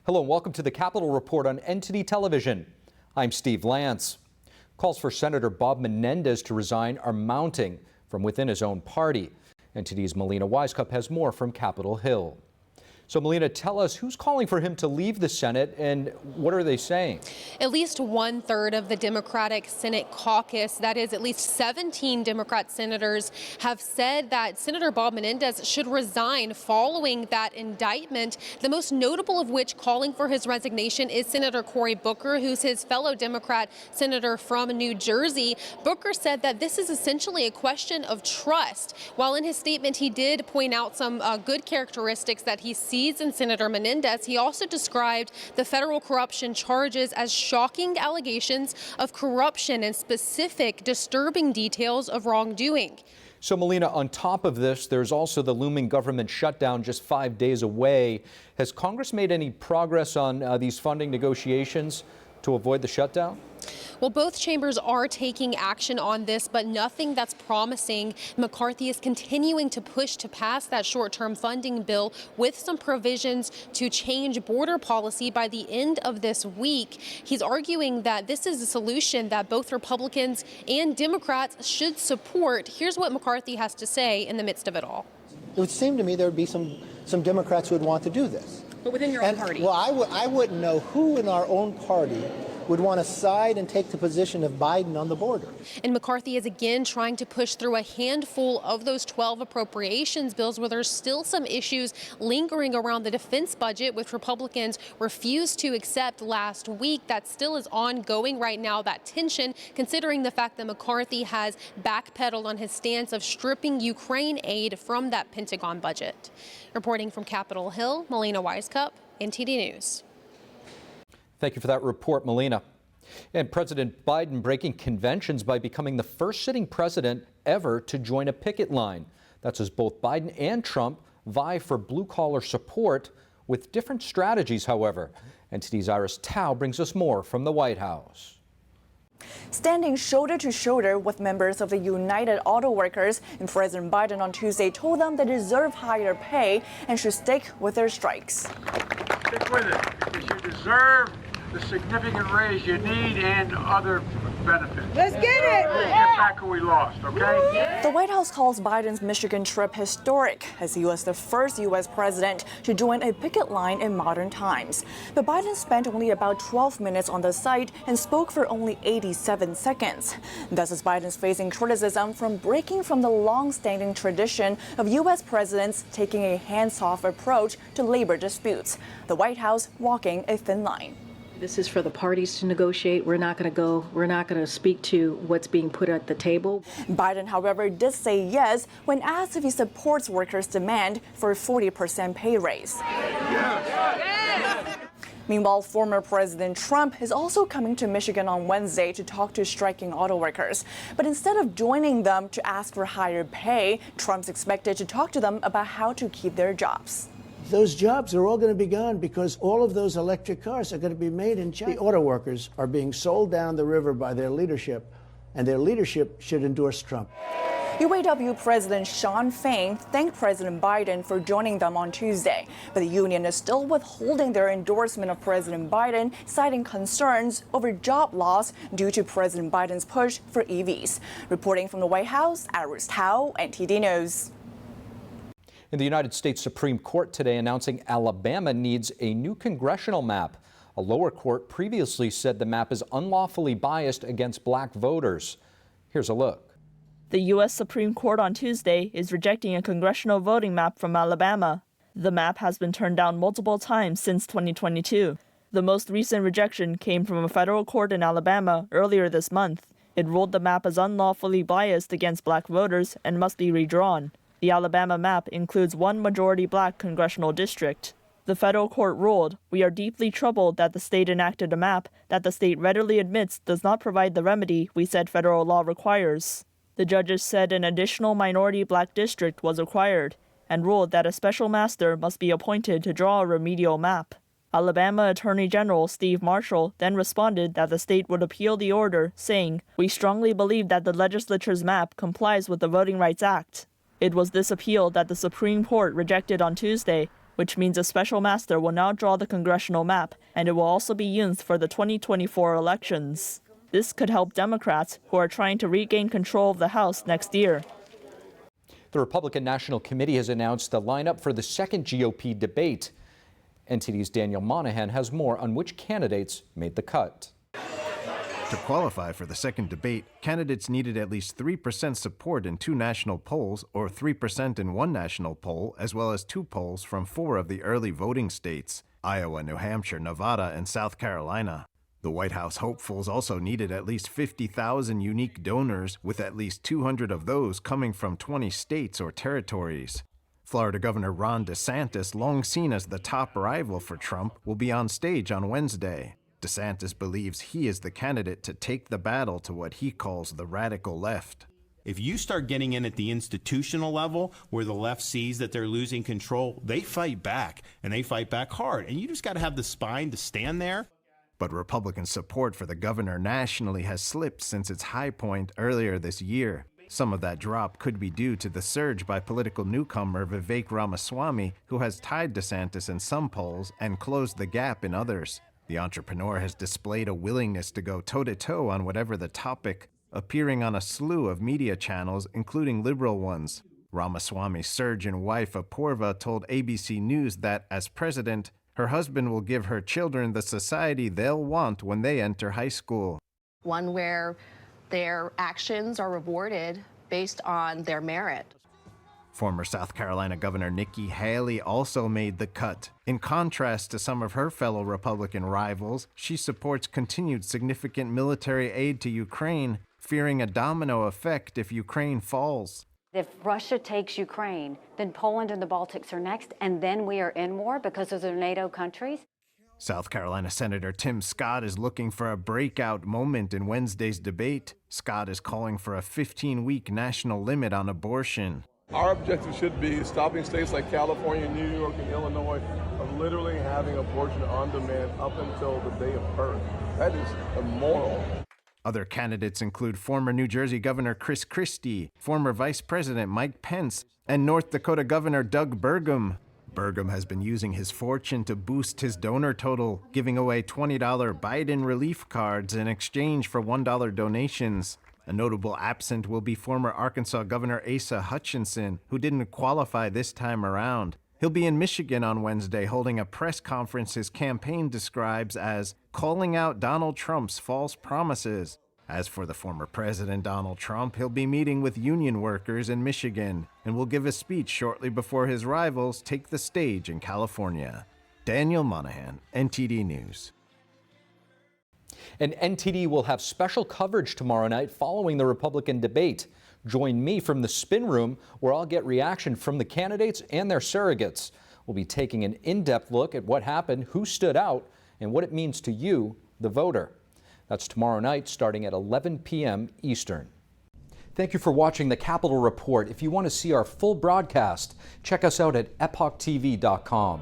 Hello and welcome to the Capitol Report on NTD Television. I'm Steve Lance. Calls for Senator Bob Menendez to resign are mounting from within his own party. NTD's Melina Wisecup has more from Capitol Hill. So Melina, tell us who's calling for him to leave the Senate and what are they saying? At least 1/3 of the Democratic Senate caucus, that is at least 17 Democrat senators, have said that Senator Bob Menendez should resign following that indictment. The most notable of which calling for his resignation is Senator Cory Booker, who's his fellow Democrat senator from New Jersey. Booker said that this is essentially a question of trust. While in his statement he did point out some good characteristics that he sees in Senator Menendez, he also described the federal corruption charges as shocking allegations of corruption and specific disturbing details of wrongdoing. So Melina, on top of this, there's also the looming government shutdown just 5 days away. Has Congress made any progress on these funding negotiations to avoid the shutdown? Well, both chambers are taking action on this, but nothing that's promising. McCarthy is continuing to push to pass that short-term funding bill with some provisions to change border policy by the end of this week. He's arguing that this is a solution that both Republicans and Democrats should support. Here's what McCarthy has to say in the midst of it all. It would seem to me there would be some Democrats who would want to do this. But within your own party? Well, I wouldn't know who in our own party would want to side and take the position of Biden on the border. And McCarthy is again trying to push through a handful of those 12 appropriations bills where there's still some issues lingering around the defense budget, which Republicans refused to accept last week. That still is ongoing right now, that tension, considering the fact that McCarthy has backpedaled on his stance of stripping Ukraine aid from that Pentagon budget. Reporting from Capitol Hill, Melina Wisecup, NTD News. Thank you for that report, Melina. And President Biden breaking conventions by becoming the first sitting president ever to join a picket line. That's as both Biden and Trump vie for blue-collar support with different strategies, however. NTD's Iris Tao brings us more from the White House. Standing shoulder to shoulder with members of the United Auto Workers, and President Biden on Tuesday told them they deserve higher pay and should stick with their strikes. Stick with it, because you deserve the significant raise you need and other benefits. Let's get it! Let's get back what we lost, okay? The White House calls Biden's Michigan trip historic, as he was the first U.S. president to join a picket line in modern times. But Biden spent only about 12 minutes on the site and spoke for only 87 seconds. Thus, as Biden's facing criticism from breaking from the long-standing tradition of U.S. presidents taking a hands-off approach to labor disputes. The White House walking a thin line. This is for the parties to negotiate. We're not going to speak to what's being put at the table. Biden, however, did say yes when asked if he supports workers' demand for a 40% pay raise. Meanwhile, former President Trump is also coming to Michigan on Wednesday to talk to striking auto workers. But instead of joining them to ask for higher pay, Trump's expected to talk to them about how to keep their jobs. Those jobs are all going to be gone because all of those electric cars are going to be made in China. The auto workers are being sold down the river by their leadership, and their leadership should endorse Trump. UAW President Shawn Fain thanked President Biden for joining them on Tuesday, but the union is still withholding their endorsement of President Biden, citing concerns over job loss due to President Biden's push for EVs. Reporting from the White House, Iris Tao, NTD News. In the United States Supreme Court today announcing Alabama needs a new congressional map. A lower court previously said the map is unlawfully biased against black voters. Here's a look. The U.S. Supreme Court on Tuesday is rejecting a congressional voting map from Alabama. The map has been turned down multiple times since 2022. The most recent rejection came from a federal court in Alabama earlier this month. It ruled the map as unlawfully biased against black voters and must be redrawn. The Alabama map includes one majority black congressional district. The federal court ruled, "We are deeply troubled that the state enacted a map that the state readily admits does not provide the remedy we said federal law requires." The judges said an additional minority black district was required and ruled that a special master must be appointed to draw a remedial map. Alabama Attorney General Steve Marshall then responded that the state would appeal the order, saying, "We strongly believe that the legislature's map complies with the Voting Rights Act." It was this appeal that the Supreme Court rejected on Tuesday, which means a special master will now draw the congressional map, and it will also be used for the 2024 elections. This could help Democrats who are trying to regain control of the House next year. The Republican National Committee has announced the lineup for the second GOP debate. NTD's Daniel Monahan has more on which candidates made the cut. To qualify for the second debate, candidates needed at least 3% support in 2 national polls or 3% in 1 national poll, as well as 2 polls from 4 of the early voting states: Iowa, New Hampshire, Nevada, and South Carolina. The White House hopefuls also needed at least 50,000 unique donors, with at least 200 of those coming from 20 states or territories. Florida Governor Ron DeSantis, long seen as the top rival for Trump, will be on stage on Wednesday. DeSantis believes he is the candidate to take the battle to what he calls the radical left. If you start getting in at the institutional level where the left sees that they're losing control, they fight back, and they fight back hard. And you just got to have the spine to stand there. But Republican support for the governor nationally has slipped since its high point earlier this year. Some of that drop could be due to the surge by political newcomer Vivek Ramaswamy, who has tied DeSantis in some polls and closed the gap in others. The entrepreneur has displayed a willingness to go toe-to-toe on whatever the topic, appearing on a slew of media channels, including liberal ones. Ramaswamy's surgeon wife Apoorva told ABC News that, as president, her husband will give her children the society they'll want when they enter high school. One where their actions are rewarded based on their merit. Former South Carolina Governor Nikki Haley also made the cut. In contrast to some of her fellow Republican rivals, she supports continued significant military aid to Ukraine, fearing a domino effect if Ukraine falls. If Russia takes Ukraine, then Poland and the Baltics are next, and then we are in war because those are NATO countries. South Carolina Senator Tim Scott is looking for a breakout moment in Wednesday's debate. Scott is calling for a 15-week national limit on abortion. Our objective should be stopping states like California, New York, and Illinois of literally having abortion on demand up until the day of birth. That is immoral. Other candidates include former New Jersey Governor Chris Christie, former Vice President Mike Pence, and North Dakota Governor Doug Burgum. Burgum has been using his fortune to boost his donor total, giving away $20 Biden relief cards in exchange for $1 donations. A notable absent will be former Arkansas Governor Asa Hutchinson, who didn't qualify this time around. He'll be in Michigan on Wednesday holding a press conference his campaign describes as calling out Donald Trump's false promises. As for the former president Donald Trump, he'll be meeting with union workers in Michigan and will give a speech shortly before his rivals take the stage in California. Daniel Monahan, NTD News. And NTD will have special coverage tomorrow night following the Republican debate. Join me from the Spin Room, where I'll get reaction from the candidates and their surrogates. We'll be taking an in-depth look at what happened, who stood out, and what it means to you, the voter. That's tomorrow night starting at 11 p.m. Eastern. Thank you for watching the Capitol Report. If you want to see our full broadcast, check us out at epochtv.com.